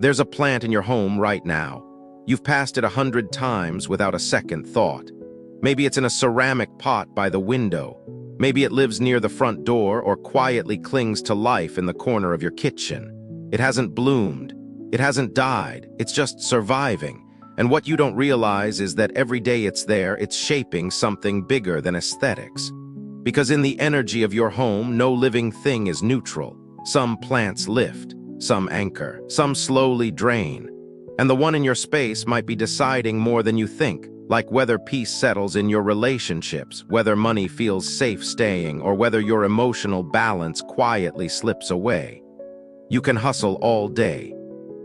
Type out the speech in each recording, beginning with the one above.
There's a plant in your home right now. You've passed it 100 times without a second thought. Maybe it's in a ceramic pot by the window. Maybe it lives near the front door or quietly clings to life in the corner of your kitchen. It hasn't bloomed. It hasn't died. It's just surviving. And what you don't realize is that every day it's there, it's shaping something bigger than aesthetics. Because in the energy of your home, no living thing is neutral. Some plants lift, some anchor, some slowly drain. And the one in your space might be deciding more than you think, like whether peace settles in your relationships, whether money feels safe staying, or whether your emotional balance quietly slips away. You can hustle all day.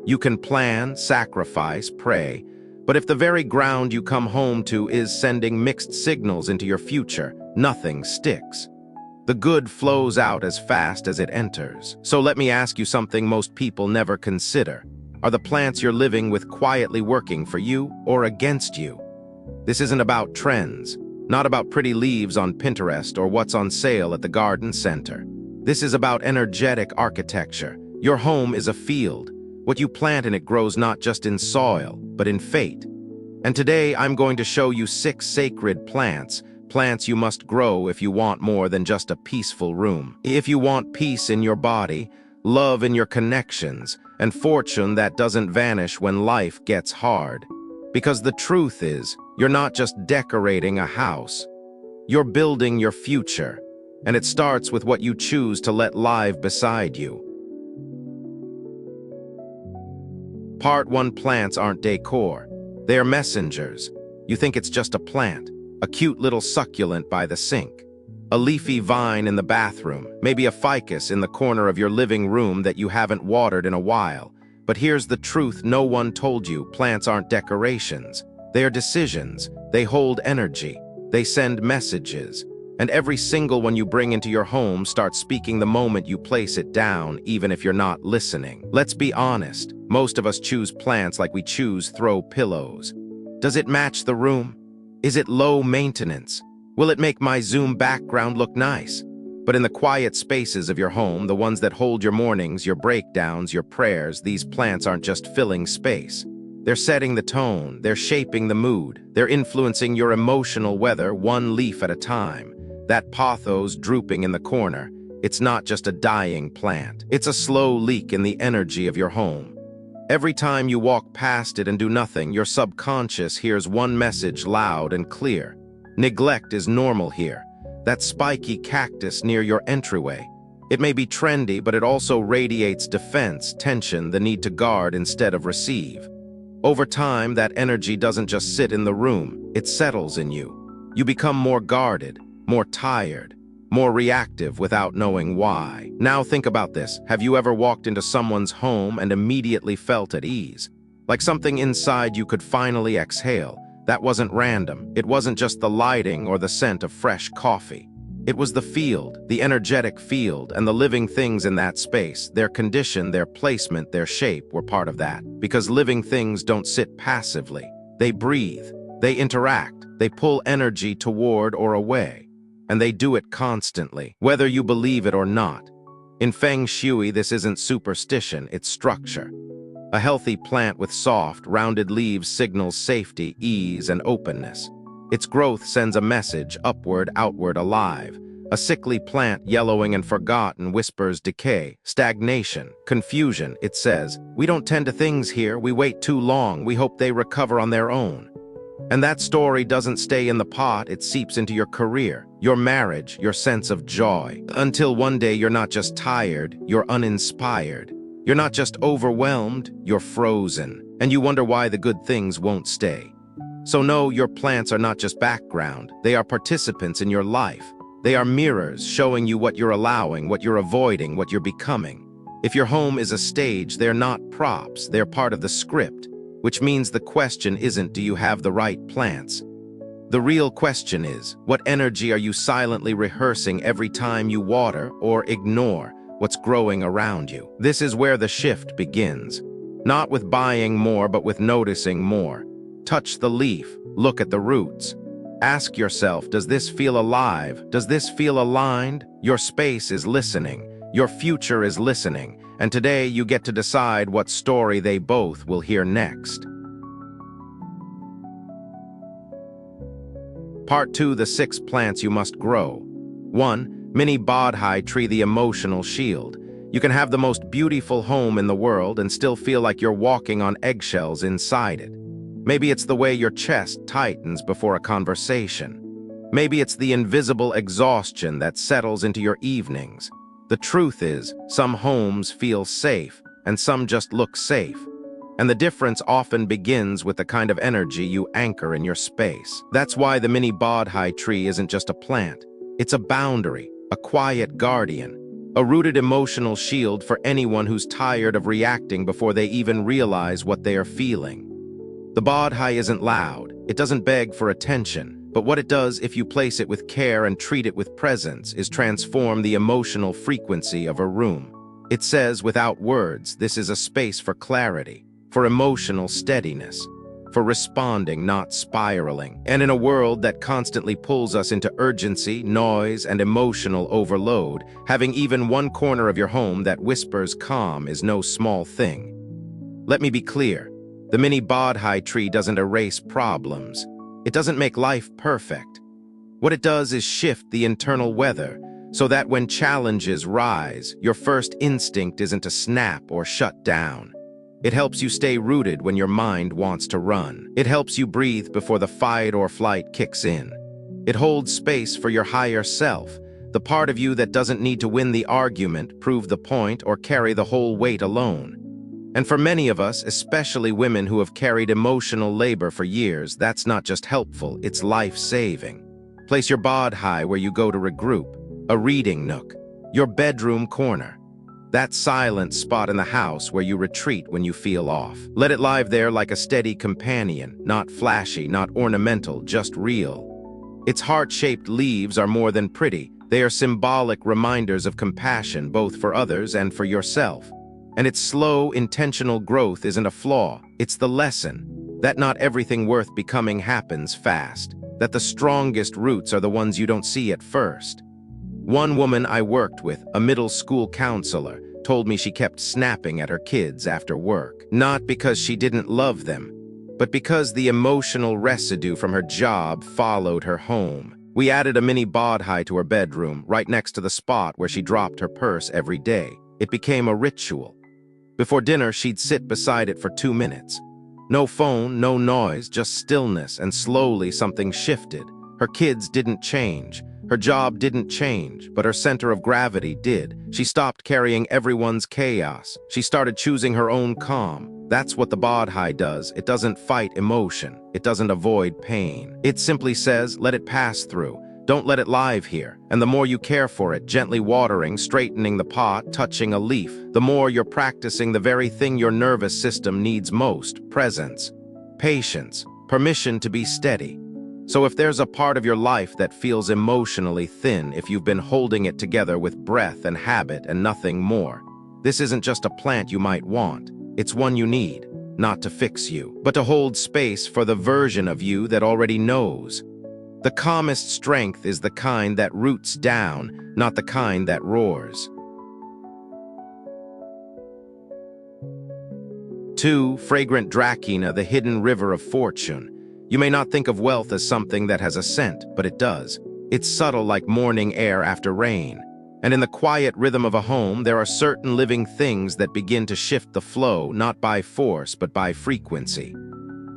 You can plan, sacrifice, pray, but if the very ground you come home to is sending mixed signals into your future, nothing sticks. The good flows out as fast as it enters. So let me ask you something most people never consider. Are the plants you're living with quietly working for you or against you? This isn't about trends, not about pretty leaves on Pinterest or what's on sale at the garden center. This is about energetic architecture. Your home is a field. What you plant in it grows not just in soil, but in fate. And today I'm going to show you 6 sacred plants you must grow if you want more than just a peaceful room. If you want peace in your body, love in your connections, and fortune that doesn't vanish when life gets hard. Because the truth is, you're not just decorating a house. You're building your future, and it starts with what you choose to let live beside you. Part 1. Plants aren't decor. They are messengers. You think it's just a plant, a cute little succulent by the sink, a leafy vine in the bathroom, maybe a ficus in the corner of your living room that you haven't watered in a while. But here's the truth no one told you: plants aren't decorations. They are decisions. They hold energy. They send messages. And every single one you bring into your home starts speaking the moment you place it down, even if you're not listening. Let's be honest. Most of us choose plants like we choose throw pillows. Does it match the room? Is it low maintenance? Will it make my Zoom background look nice? But in the quiet spaces of your home, the ones that hold your mornings, your breakdowns, your prayers, these plants aren't just filling space. They're setting the tone. They're shaping the mood. They're influencing your emotional weather one leaf at a time. That pothos drooping in the corner, it's not just a dying plant. It's a slow leak in the energy of your home. Every time you walk past it and do nothing, your subconscious hears one message loud and clear. Neglect is normal here. That spiky cactus near your entryway. It may be trendy, but it also radiates defense, tension, the need to guard instead of receive. Over time, that energy doesn't just sit in the room, it settles in you. You become more guarded, more tired, more reactive without knowing why. Now think about this. Have you ever walked into someone's home and immediately felt at ease? Like something inside you could finally exhale. That wasn't random. It wasn't just the lighting or the scent of fresh coffee. It was the field, the energetic field, and the living things in that space. Their condition, their placement, their shape were part of that. Because living things don't sit passively. They breathe, they interact, they pull energy toward or away. And they do it constantly, whether you believe it or not. In Feng Shui, this isn't superstition, it's structure. A healthy plant with soft, rounded leaves signals safety, ease, and openness. Its growth sends a message, upward, outward, alive. A sickly plant, yellowing and forgotten, whispers decay, stagnation, confusion. It says, "We don't tend to things here, we wait too long, we hope they recover on their own." And that story doesn't stay in the pot, it seeps into your career, your marriage, your sense of joy. Until one day you're not just tired, you're uninspired. You're not just overwhelmed, you're frozen. And you wonder why the good things won't stay. So no, your plants are not just background, they are participants in your life. They are mirrors showing you what you're allowing, what you're avoiding, what you're becoming. If your home is a stage, they're not props, they're part of the script. Which means the question isn't, do you have the right plants? The real question is, what energy are you silently rehearsing every time you water or ignore what's growing around you? This is where the shift begins. Not with buying more, but with noticing more. Touch the leaf, look at the roots. Ask yourself, does this feel alive? Does this feel aligned? Your space is listening. Your future is listening. And today you get to decide what story they both will hear next. Part 2, the 6 plants you must grow. 1. Mini Bodhi tree, the emotional shield. You can have the most beautiful home in the world and still feel like you're walking on eggshells inside it. Maybe it's the way your chest tightens before a conversation. Maybe it's the invisible exhaustion that settles into your evenings. The truth is, some homes feel safe, and some just look safe. And the difference often begins with the kind of energy you anchor in your space. That's why the mini Bodhi tree isn't just a plant. It's a boundary, a quiet guardian, a rooted emotional shield for anyone who's tired of reacting before they even realize what they are feeling. The Bodhi isn't loud, it doesn't beg for attention, but what it does if you place it with care and treat it with presence is transform the emotional frequency of a room. It says without words, this is a space for clarity, for emotional steadiness, for responding, not spiraling. And in a world that constantly pulls us into urgency, noise, and emotional overload, having even one corner of your home that whispers calm is no small thing. Let me be clear, the mini Bodhi tree doesn't erase problems. It doesn't make life perfect. What it does is shift the internal weather so that when challenges rise, your first instinct isn't to snap or shut down. It helps you stay rooted when your mind wants to run. It helps you breathe before the fight or flight kicks in. It holds space for your higher self, the part of you that doesn't need to win the argument, prove the point, or carry the whole weight alone. And for many of us, especially women who have carried emotional labor for years, that's not just helpful, it's life-saving. Place your Bodhi where you go to regroup, a reading nook, your bedroom corner, that silent spot in the house where you retreat when you feel off. Let it lie there like a steady companion, not flashy, not ornamental, just real. Its heart-shaped leaves are more than pretty. They are symbolic reminders of compassion, both for others and for yourself. And its slow, intentional growth isn't a flaw. It's the lesson that not everything worth becoming happens fast, that the strongest roots are the ones you don't see at first. One woman I worked with, a middle school counselor, told me she kept snapping at her kids after work, not because she didn't love them, but because the emotional residue from her job followed her home. We added a mini Bodhi to her bedroom, right next to the spot where she dropped her purse every day. It became a ritual. Before dinner, she'd sit beside it for 2 minutes. No phone, no noise, just stillness, and slowly something shifted. Her kids didn't change. Her job didn't change, but her center of gravity did. She stopped carrying everyone's chaos. She started choosing her own calm. That's what the Bodhi does. It doesn't fight emotion. It doesn't avoid pain. It simply says, let it pass through. Don't let it live here. And the more you care for it, gently watering, straightening the pot, touching a leaf, the more you're practicing the very thing your nervous system needs most: presence, patience, permission to be steady. So if there's a part of your life that feels emotionally thin, if you've been holding it together with breath and habit and nothing more, this isn't just a plant you might want. It's one you need, not to fix you, but to hold space for the version of you that already knows. The calmest strength is the kind that roots down, not the kind that roars. 2. Fragrant Dracena, the hidden river of fortune. You may not think of wealth as something that has a scent, but it does. It's subtle like morning air after rain. And in the quiet rhythm of a home, there are certain living things that begin to shift the flow, not by force, but by frequency.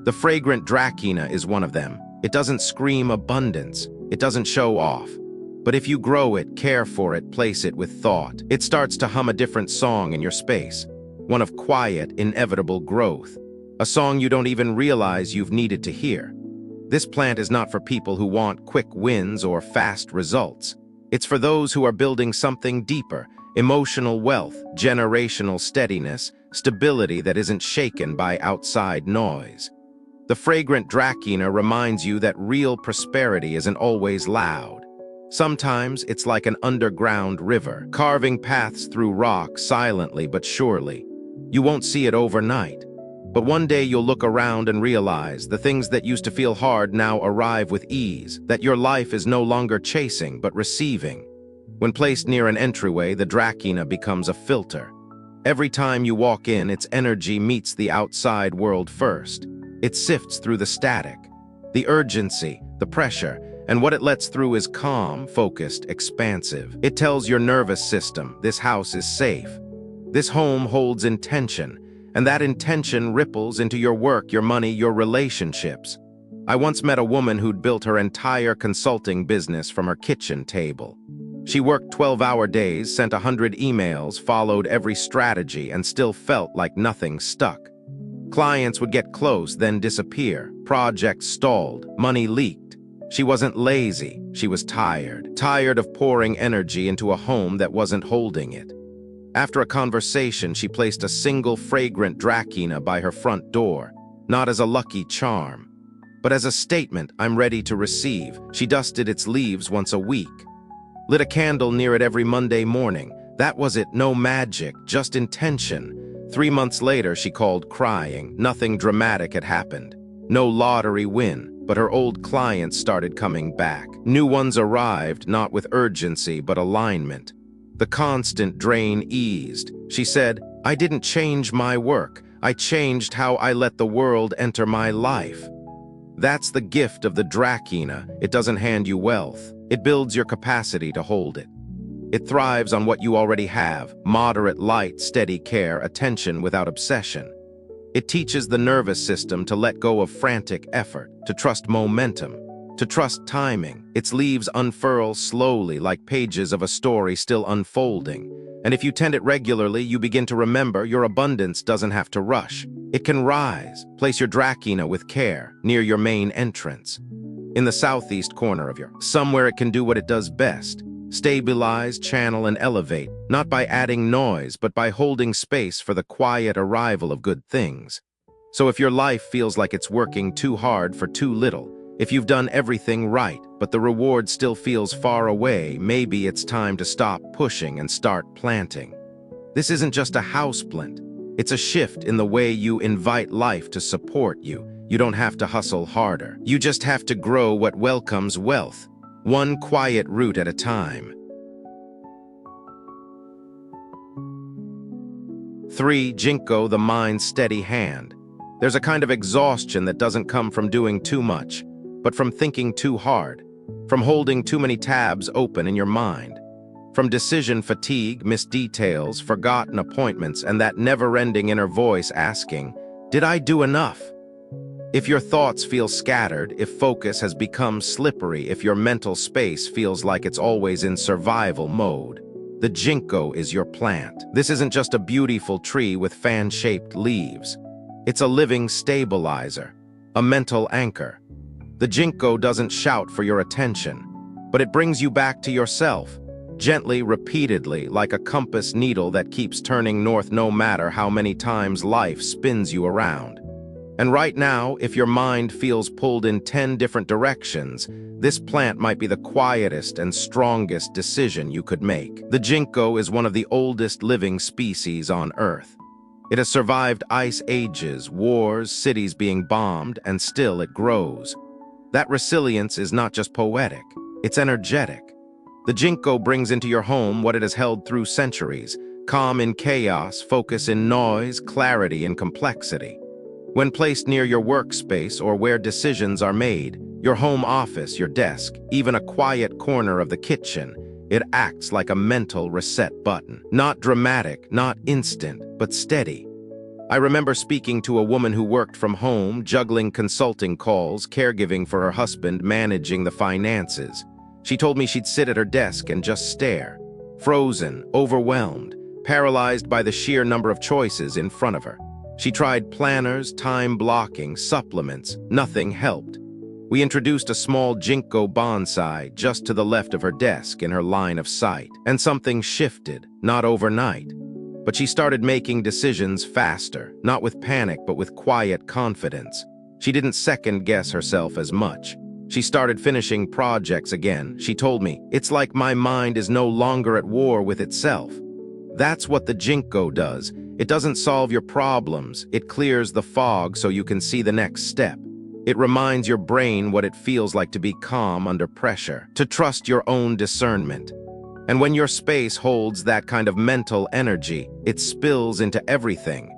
The fragrant Dracena is one of them. It doesn't scream abundance. It doesn't show off. But if you grow it, care for it, place it with thought, it starts to hum a different song in your space. One of quiet, inevitable growth. A song you don't even realize you've needed to hear. This plant is not for people who want quick wins or fast results. It's for those who are building something deeper: emotional wealth, generational steadiness, stability that isn't shaken by outside noise. The fragrant Dracena reminds you that real prosperity isn't always loud. Sometimes it's like an underground river, carving paths through rock silently but surely. You won't see it overnight. But one day you'll look around and realize the things that used to feel hard now arrive with ease, that your life is no longer chasing but receiving. When placed near an entryway, the Dracena becomes a filter. Every time you walk in, its energy meets the outside world first. It sifts through the static, the urgency, the pressure, and what it lets through is calm, focused, expansive. It tells your nervous system, this house is safe. This home holds intention, and that intention ripples into your work, your money, your relationships. I once met a woman who'd built her entire consulting business from her kitchen table. She worked 12-hour days, sent 100 emails, followed every strategy, and still felt like nothing stuck. Clients would get close, then disappear. Projects stalled. Money leaked. She wasn't lazy. She was tired. Tired of pouring energy into a home that wasn't holding it. After a conversation, she placed a single fragrant dracena by her front door, not as a lucky charm, but as a statement, I'm ready to receive. She dusted its leaves once a week. Lit a candle near it every Monday morning. That was it, no magic, just intention. 3 months later, she called crying. Nothing dramatic had happened. No lottery win, but her old clients started coming back. New ones arrived, not with urgency, but alignment. The constant drain eased. She said, I didn't change my work. I changed how I let the world enter my life. That's the gift of the dracena. It doesn't hand you wealth. It builds your capacity to hold it. It thrives on what you already have: moderate light, steady care, attention without obsession. It teaches the nervous system to let go of frantic effort, to trust momentum, to trust timing. Its leaves unfurl slowly like pages of a story still unfolding. And if you tend it regularly, you begin to remember your abundance doesn't have to rush. It can rise. Place your dracena with care, near your main entrance. In the southeast corner of somewhere it can do what it does best. Stabilize, channel, and elevate, not by adding noise, but by holding space for the quiet arrival of good things. So if your life feels like it's working too hard for too little, if you've done everything right, but the reward still feels far away, maybe it's time to stop pushing and start planting. This isn't just a houseplant. It's a shift in the way you invite life to support you. You don't have to hustle harder. You just have to grow what welcomes wealth, one quiet root at a time. 3. Ginkgo, the mind's steady hand. There's a kind of exhaustion that doesn't come from doing too much, but from thinking too hard, from holding too many tabs open in your mind, from decision fatigue, missed details, forgotten appointments, and that never-ending inner voice asking, did I do enough? If your thoughts feel scattered, if focus has become slippery, if your mental space feels like it's always in survival mode, the ginkgo is your plant. This isn't just a beautiful tree with fan-shaped leaves. It's a living stabilizer, a mental anchor. The ginkgo doesn't shout for your attention, but it brings you back to yourself, gently, repeatedly, like a compass needle that keeps turning north no matter how many times life spins you around. And right now, if your mind feels pulled in 10 different directions, this plant might be the quietest and strongest decision you could make. The ginkgo is one of the oldest living species on Earth. It has survived ice ages, wars, cities being bombed, and still it grows. That resilience is not just poetic, it's energetic. The ginkgo brings into your home what it has held through centuries: calm in chaos, focus in noise, clarity in complexity. When placed near your workspace or where decisions are made, your home office, your desk, even a quiet corner of the kitchen, it acts like a mental reset button. Not dramatic, not instant, but steady. I remember speaking to a woman who worked from home, juggling consulting calls, caregiving for her husband, managing the finances. She told me she'd sit at her desk and just stare, frozen, overwhelmed, paralyzed by the sheer number of choices in front of her. She tried planners, time blocking, supplements. Nothing helped. We introduced a small ginkgo bonsai just to the left of her desk in her line of sight. And something shifted, not overnight. But she started making decisions faster, not with panic, but with quiet confidence. She didn't second-guess herself as much. She started finishing projects again. She told me, it's like my mind is no longer at war with itself. That's what the ginkgo does. It doesn't solve your problems. It clears the fog so you can see the next step. It reminds your brain what it feels like to be calm under pressure, to trust your own discernment. And when your space holds that kind of mental energy, it spills into everything.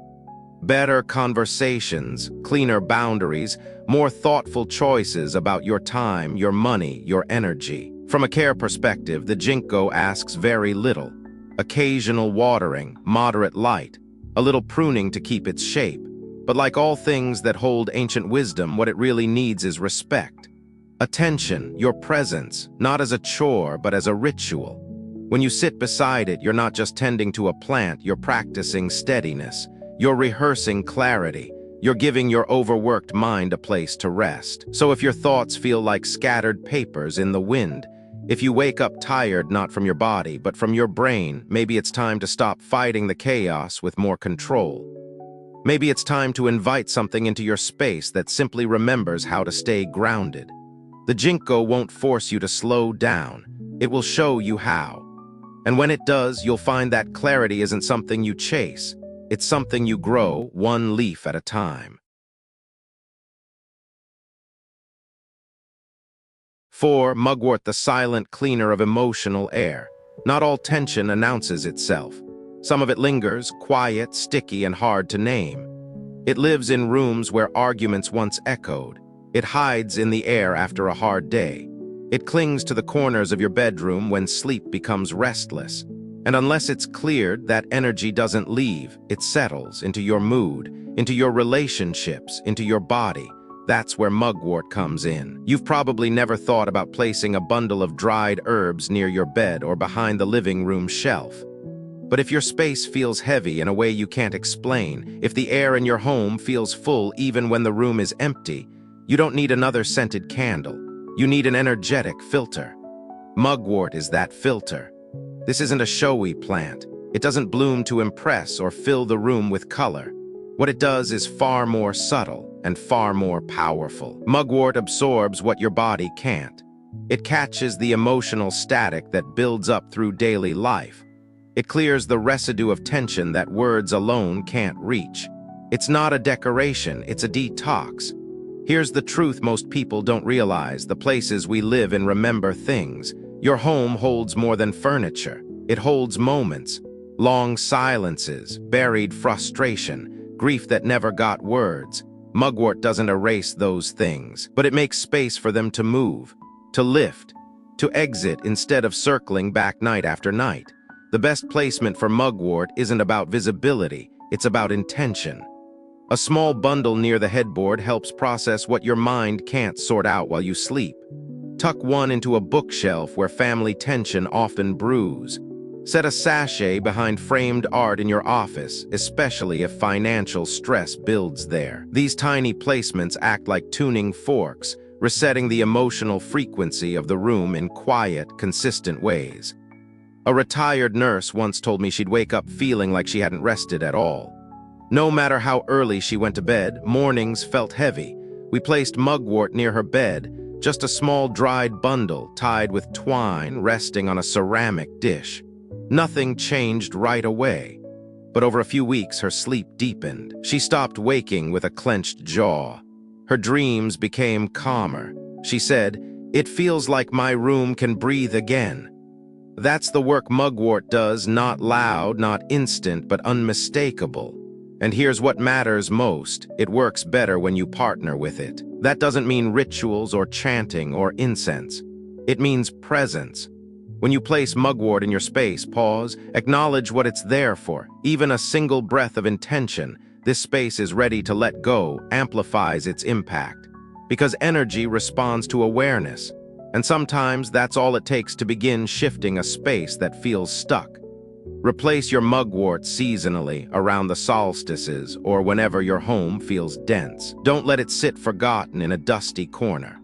Better conversations, cleaner boundaries, more thoughtful choices about your time, your money, your energy. From a care perspective, the Ginkgo asks very little. Occasional watering, moderate light, a little pruning to keep its shape. But like all things that hold ancient wisdom, what it really needs is respect. Attention, your presence, not as a chore, but as a ritual. When you sit beside it, you're not just tending to a plant, you're practicing steadiness. You're rehearsing clarity. You're giving your overworked mind a place to rest. So if your thoughts feel like scattered papers in the wind, if you wake up tired not from your body, but from your brain, maybe it's time to stop fighting the chaos with more control. Maybe it's time to invite something into your space that simply remembers how to stay grounded. The Ginkgo won't force you to slow down. It will show you how. And when it does, you'll find that clarity isn't something you chase. It's something you grow, one leaf at a time. 4. Mugwort, the silent cleaner of emotional air. Not all tension announces itself. Some of it lingers, quiet, sticky, and hard to name. It lives in rooms where arguments once echoed. It hides in the air after a hard day. It clings to the corners of your bedroom when sleep becomes restless. And unless it's cleared, that energy doesn't leave. It settles into your mood, into your relationships, into your body. That's where mugwort comes in. You've probably never thought about placing a bundle of dried herbs near your bed or behind the living room shelf. But if your space feels heavy in a way you can't explain, if the air in your home feels full even when the room is empty, you don't need another scented candle. You need an energetic filter. Mugwort is that filter. This isn't a showy plant. It doesn't bloom to impress or fill the room with color. What it does is far more subtle and far more powerful. Mugwort absorbs what your body can't. It catches the emotional static that builds up through daily life. It clears the residue of tension that words alone can't reach. It's not a decoration, it's a detox. Here's the truth most people don't realize: the places we live in remember things. Your home holds more than furniture. It holds moments, long silences, buried frustration, grief that never got words. Mugwort doesn't erase those things, but it makes space for them to move, to lift, to exit instead of circling back night after night. The best placement for mugwort isn't about visibility, it's about intention. A small bundle near the headboard helps process what your mind can't sort out while you sleep. Tuck one into a bookshelf where family tension often brews. Set a sachet behind framed art in your office, especially if financial stress builds there. These tiny placements act like tuning forks, resetting the emotional frequency of the room in quiet, consistent ways. A retired nurse once told me she'd wake up feeling like she hadn't rested at all. No matter how early she went to bed, mornings felt heavy. We placed mugwort near her bed, just a small dried bundle tied with twine resting on a ceramic dish. Nothing changed right away, but over a few weeks her sleep deepened. She stopped waking with a clenched jaw. Her dreams became calmer. She said, "It feels like my room can breathe again." That's the work mugwort does, not loud, not instant, but unmistakable. And here's what matters most: it works better when you partner with it. That doesn't mean rituals or chanting or incense. It means presence. When you place mugwort in your space, pause, acknowledge what it's there for. Even a single breath of intention, this space is ready to let go, amplifies its impact. Because energy responds to awareness. And sometimes that's all it takes to begin shifting a space that feels stuck. Replace your mugwort seasonally, around the solstices, or whenever your home feels dense. Don't let it sit forgotten in a dusty corner.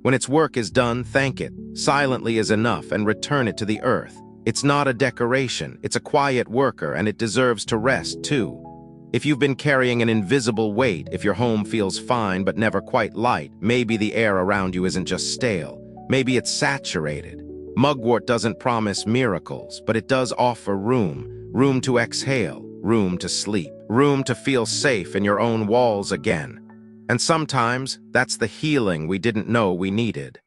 When its work is done, thank it. Silently is enough, and return it to the earth. It's not a decoration, it's a quiet worker, and it deserves to rest too. If you've been carrying an invisible weight, if your home feels fine but never quite light, maybe the air around you isn't just stale. Maybe it's saturated. Mugwort doesn't promise miracles, but it does offer room to exhale, room to sleep, room to feel safe in your own walls again. And sometimes, that's the healing we didn't know we needed.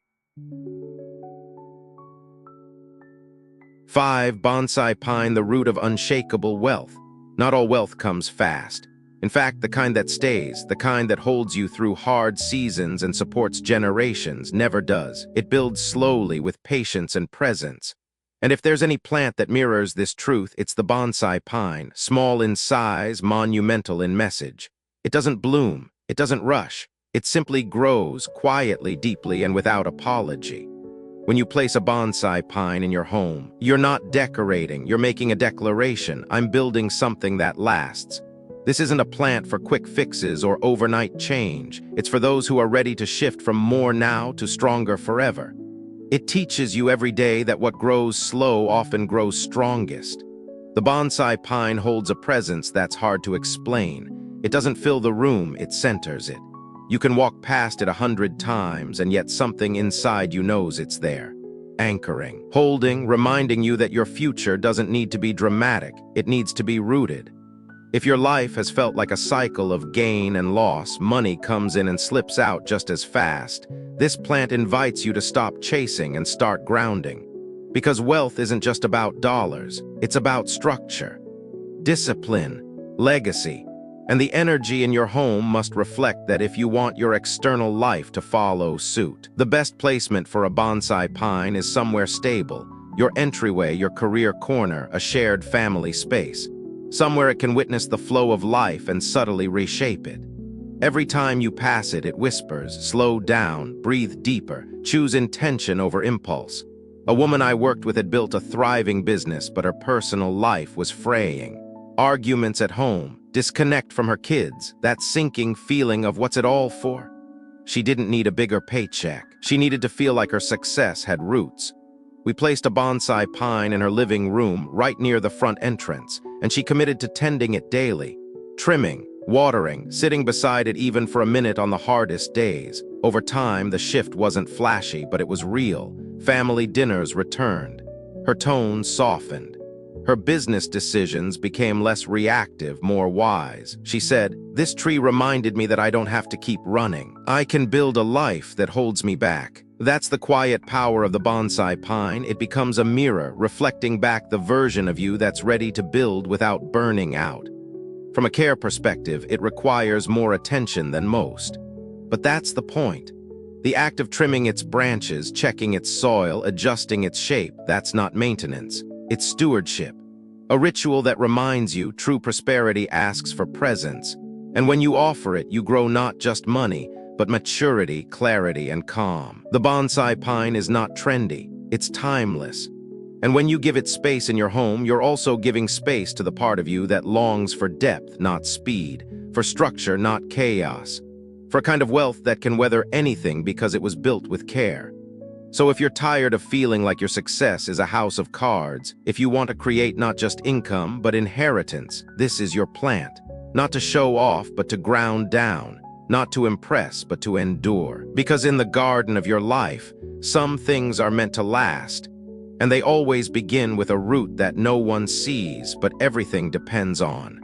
5. Bonsai pine, the root of unshakable wealth. Not all wealth comes fast. In fact, the kind that stays, the kind that holds you through hard seasons and supports generations, never does. It builds slowly with patience and presence. And if there's any plant that mirrors this truth, it's the bonsai pine, small in size, monumental in message. It doesn't bloom, it doesn't rush. It simply grows quietly, deeply, and without apology. When you place a bonsai pine in your home, you're not decorating, you're making a declaration. I'm building something that lasts. This isn't a plant for quick fixes or overnight change. It's for those who are ready to shift from more now to stronger forever. It teaches you every day that what grows slow often grows strongest. The bonsai pine holds a presence that's hard to explain. It doesn't fill the room, it centers it. You can walk past it 100 times, and yet something inside you knows it's there. Anchoring, holding, reminding you that your future doesn't need to be dramatic, it needs to be rooted. If your life has felt like a cycle of gain and loss, money comes in and slips out just as fast, this plant invites you to stop chasing and start grounding. Because wealth isn't just about dollars, it's about structure, discipline, legacy, and the energy in your home must reflect that if you want your external life to follow suit. The best placement for a bonsai pine is somewhere stable, your entryway, your career corner, a shared family space. Somewhere it can witness the flow of life and subtly reshape it. Every time you pass it, it whispers, slow down, breathe deeper, choose intention over impulse. A woman I worked with had built a thriving business, but her personal life was fraying. Arguments at home, disconnect from her kids, that sinking feeling of what's it all for? She didn't need a bigger paycheck. She needed to feel like her success had roots. We placed a bonsai pine in her living room right near the front entrance, and she committed to tending it daily, trimming, watering, sitting beside it even for a minute on the hardest days. Over time, the shift wasn't flashy, but it was real. Family dinners returned. Her tone softened. Her business decisions became less reactive, more wise. She said, "This tree reminded me that I don't have to keep running. I can build a life that holds me back." That's the quiet power of the bonsai pine. It becomes a mirror, reflecting back the version of you that's ready to build without burning out. From a care perspective, it requires more attention than most. But that's the point. The act of trimming its branches, checking its soil, adjusting its shape, that's not maintenance. It's stewardship. A ritual that reminds you true prosperity asks for presence. And when you offer it, you grow not just money, but maturity, clarity, and calm. The bonsai pine is not trendy, it's timeless. And when you give it space in your home, you're also giving space to the part of you that longs for depth, not speed, for structure, not chaos, for a kind of wealth that can weather anything because it was built with care. So if you're tired of feeling like your success is a house of cards, if you want to create not just income, but inheritance, this is your plant. Not to show off, but to ground down. Not to impress, but to endure. Because in the garden of your life, some things are meant to last, and they always begin with a root that no one sees, but everything depends on.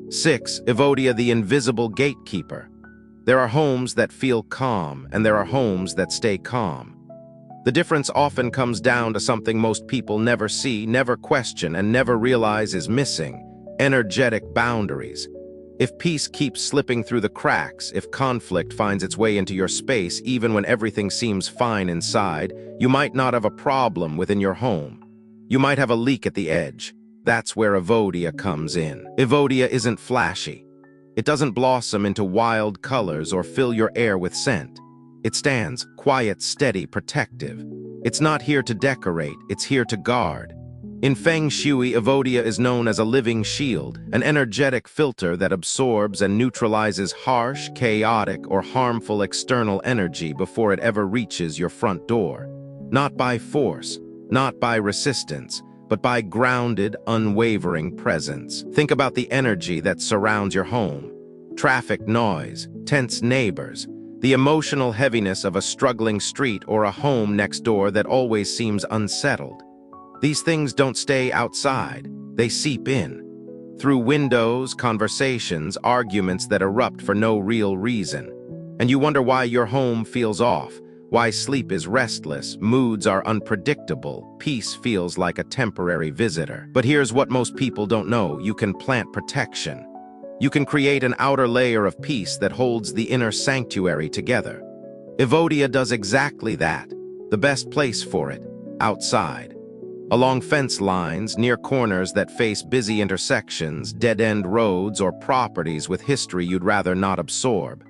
6. Evodia, the invisible gatekeeper. There are homes that feel calm, and there are homes that stay calm. The difference often comes down to something most people never see, never question, and never realize is missing: energetic boundaries. If peace keeps slipping through the cracks, if conflict finds its way into your space even when everything seems fine inside, you might not have a problem within your home. You might have a leak at the edge. That's where Evodia comes in. Evodia isn't flashy. It doesn't blossom into wild colors or fill your air with scent. It stands quiet, steady, protective. It's not here to decorate, it's here to guard. In Feng Shui, Evodia is known as a living shield, an energetic filter that absorbs and neutralizes harsh, chaotic, or harmful external energy before it ever reaches your front door. Not by force, not by resistance, but by grounded, unwavering presence. Think about the energy that surrounds your home. Traffic noise, tense neighbors, the emotional heaviness of a struggling street or a home next door that always seems unsettled. These things don't stay outside, they seep in. Through windows, conversations, arguments that erupt for no real reason. And you wonder why your home feels off, why sleep is restless, moods are unpredictable, peace feels like a temporary visitor. But here's what most people don't know: you can plant protection. You can create an outer layer of peace that holds the inner sanctuary together. Evodia does exactly that. The best place for it: outside. Along fence lines, near corners that face busy intersections, dead-end roads, or properties with history you'd rather not absorb.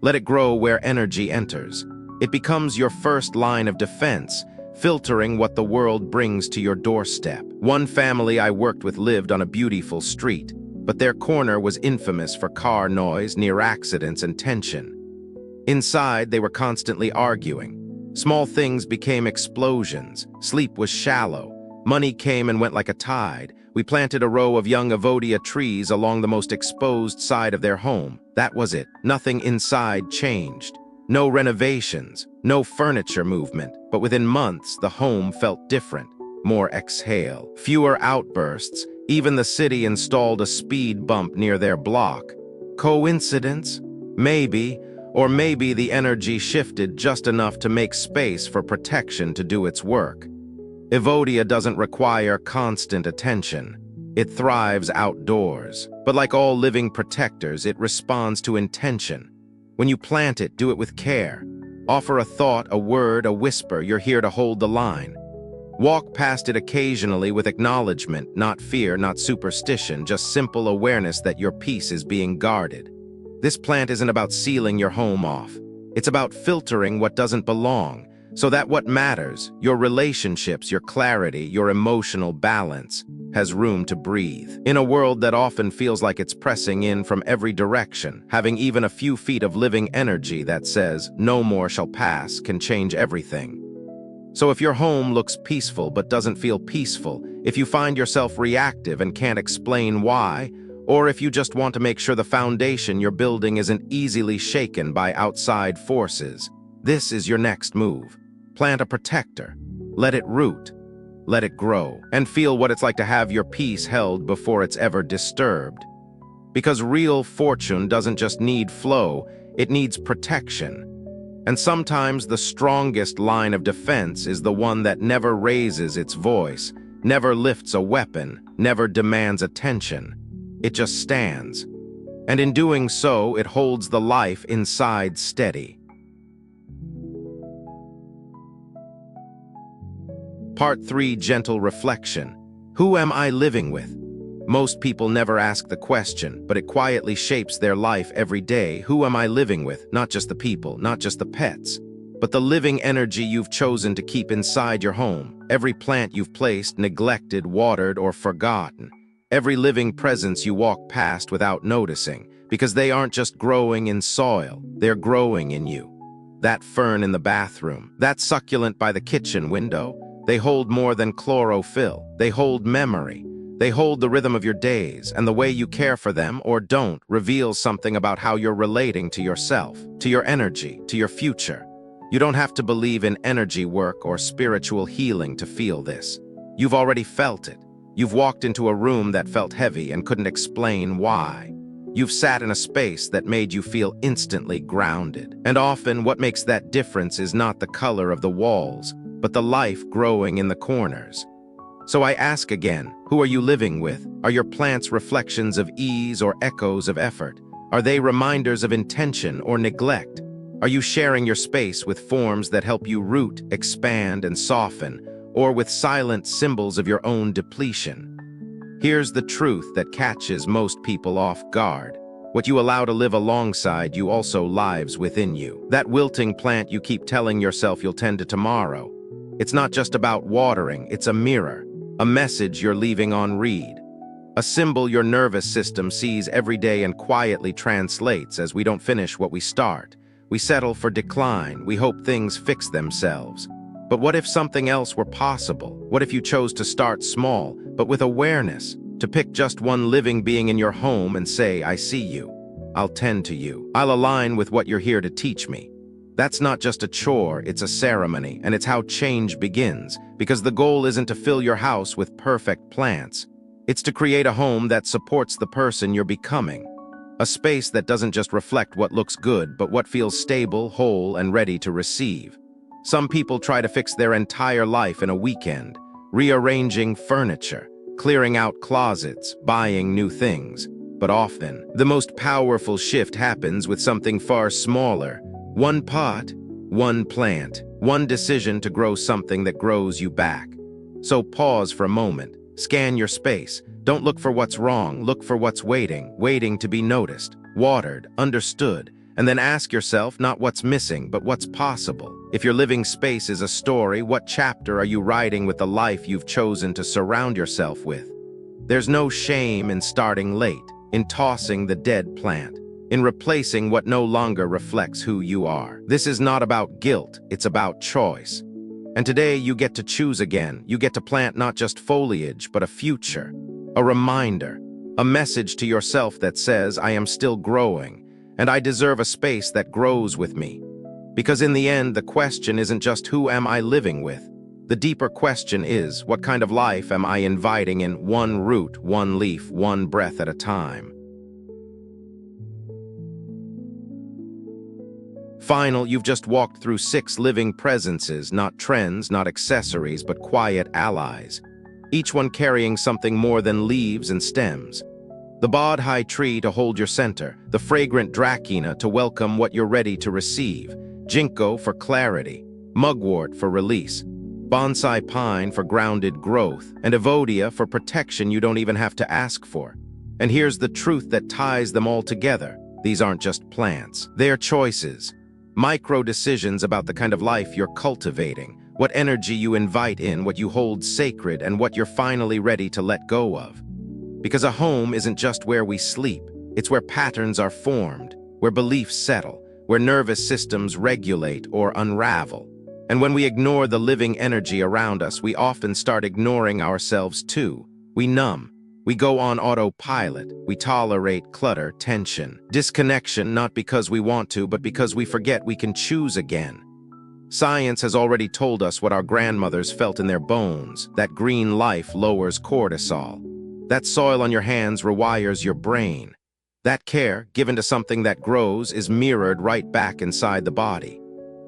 Let it grow where energy enters. It becomes your first line of defense, filtering what the world brings to your doorstep. One family I worked with lived on a beautiful street, but their corner was infamous for car noise, near accidents, and tension. Inside, they were constantly arguing. Small things became explosions. Sleep was shallow. Money came and went like a tide. We planted a row of young Evodia trees along the most exposed side of their home. That was it. Nothing inside changed. No renovations, no furniture movement. But within months, the home felt different. More exhale, fewer outbursts. Even the city installed a speed bump near their block. Coincidence? Maybe. Or maybe the energy shifted just enough to make space for protection to do its work. Evodia doesn't require constant attention. It thrives outdoors. But like all living protectors, it responds to intention. When you plant it, do it with care. Offer a thought, a word, a whisper. You're here to hold the line. Walk past it occasionally with acknowledgement, not fear, not superstition, just simple awareness that your peace is being guarded. This plant isn't about sealing your home off. It's about filtering what doesn't belong, so that what matters, your relationships, your clarity, your emotional balance, has room to breathe. In a world that often feels like it's pressing in from every direction, having even a few feet of living energy that says, "No more shall pass," can change everything. So if your home looks peaceful but doesn't feel peaceful, if you find yourself reactive and can't explain why, or if you just want to make sure the foundation you're building isn't easily shaken by outside forces, this is your next move. Plant a protector. Let it root. Let it grow. And feel what it's like to have your peace held before it's ever disturbed. Because real fortune doesn't just need flow, it needs protection. And sometimes the strongest line of defense is the one that never raises its voice, never lifts a weapon, never demands attention. It just stands. And in doing so, it holds the life inside steady. Part 3: Gentle Reflection. Who am I living with? Most people never ask the question, but it quietly shapes their life every day. Who am I living with? Not just the people, not just the pets, but the living energy you've chosen to keep inside your home. Every plant you've placed, neglected, watered, or forgotten. Every living presence you walk past without noticing, because they aren't just growing in soil, they're growing in you. That fern in the bathroom, that succulent by the kitchen window, they hold more than chlorophyll. They hold memory. They hold the rhythm of your days, and the way you care for them, or don't, reveals something about how you're relating to yourself, to your energy, to your future. You don't have to believe in energy work or spiritual healing to feel this. You've already felt it. You've walked into a room that felt heavy and couldn't explain why. You've sat in a space that made you feel instantly grounded. And often, what makes that difference is not the color of the walls, but the life growing in the corners. So I ask again, who are you living with? Are your plants reflections of ease or echoes of effort? Are they reminders of intention or neglect? Are you sharing your space with forms that help you root, expand, and soften, or with silent symbols of your own depletion? Here's the truth that catches most people off guard. What you allow to live alongside you also lives within you. That wilting plant you keep telling yourself you'll tend to tomorrow. It's not just about watering, it's a mirror, a message you're leaving on read, a symbol your nervous system sees every day and quietly translates as we don't finish what we start. We settle for decline, we hope things fix themselves. But what if something else were possible? What if you chose to start small, but with awareness, to pick just one living being in your home and say, "I see you. I'll tend to you. I'll align with what you're here to teach me." That's not just a chore, it's a ceremony, and it's how change begins, because the goal isn't to fill your house with perfect plants. It's to create a home that supports the person you're becoming. A space that doesn't just reflect what looks good, but what feels stable, whole, and ready to receive. Some people try to fix their entire life in a weekend, rearranging furniture, clearing out closets, buying new things. But often, the most powerful shift happens with something far smaller. One pot, one plant, one decision to grow something that grows you back. So pause for a moment, scan your space. Don't look for what's wrong, look for what's waiting to be noticed, watered, understood, and then ask yourself not what's missing, but what's possible. If your living space is a story, what chapter are you writing with the life you've chosen to surround yourself with? There's no shame in starting late, in tossing the dead plant, in replacing what no longer reflects who you are. This is not about guilt, it's about choice. And today you get to choose again. You get to plant not just foliage, but a future, a reminder, a message to yourself that says, I am still growing, and I deserve a space that grows with me. Because in the end, the question isn't just who am I living with? The deeper question is, what kind of life am I inviting in, one root, one leaf, one breath at a time? Final, you've just walked through 6 living presences, not trends, not accessories, but quiet allies. Each one carrying something more than leaves and stems. The bod-high tree to hold your center, the fragrant dracena to welcome what you're ready to receive, ginkgo for clarity, mugwort for release, bonsai pine for grounded growth, and evodia for protection you don't even have to ask for. And here's the truth that ties them all together. These aren't just plants. They're choices. Micro-decisions about the kind of life you're cultivating, what energy you invite in, what you hold sacred, and what you're finally ready to let go of. Because a home isn't just where we sleep, it's where patterns are formed, where beliefs settle, where nervous systems regulate or unravel. And when we ignore the living energy around us, we often start ignoring ourselves too. We numb. We go on autopilot. We tolerate clutter, tension, disconnection, not because we want to, but because we forget we can choose again. Science has already told us what our grandmothers felt in their bones, that green life lowers cortisol. That soil on your hands rewires your brain. That care, given to something that grows, is mirrored right back inside the body.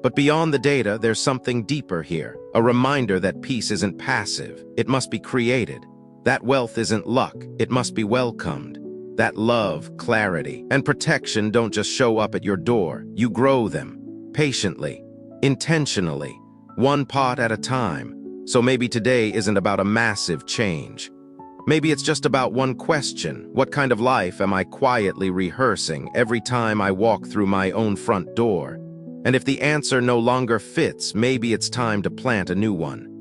But beyond the data, there's something deeper here, a reminder that peace isn't passive, it must be created. That wealth isn't luck, it must be welcomed. That love, clarity, and protection don't just show up at your door, you grow them, patiently, intentionally, one pot at a time. So maybe today isn't about a massive change. Maybe it's just about one question: what kind of life am I quietly rehearsing every time I walk through my own front door? And if the answer no longer fits, maybe it's time to plant a new one.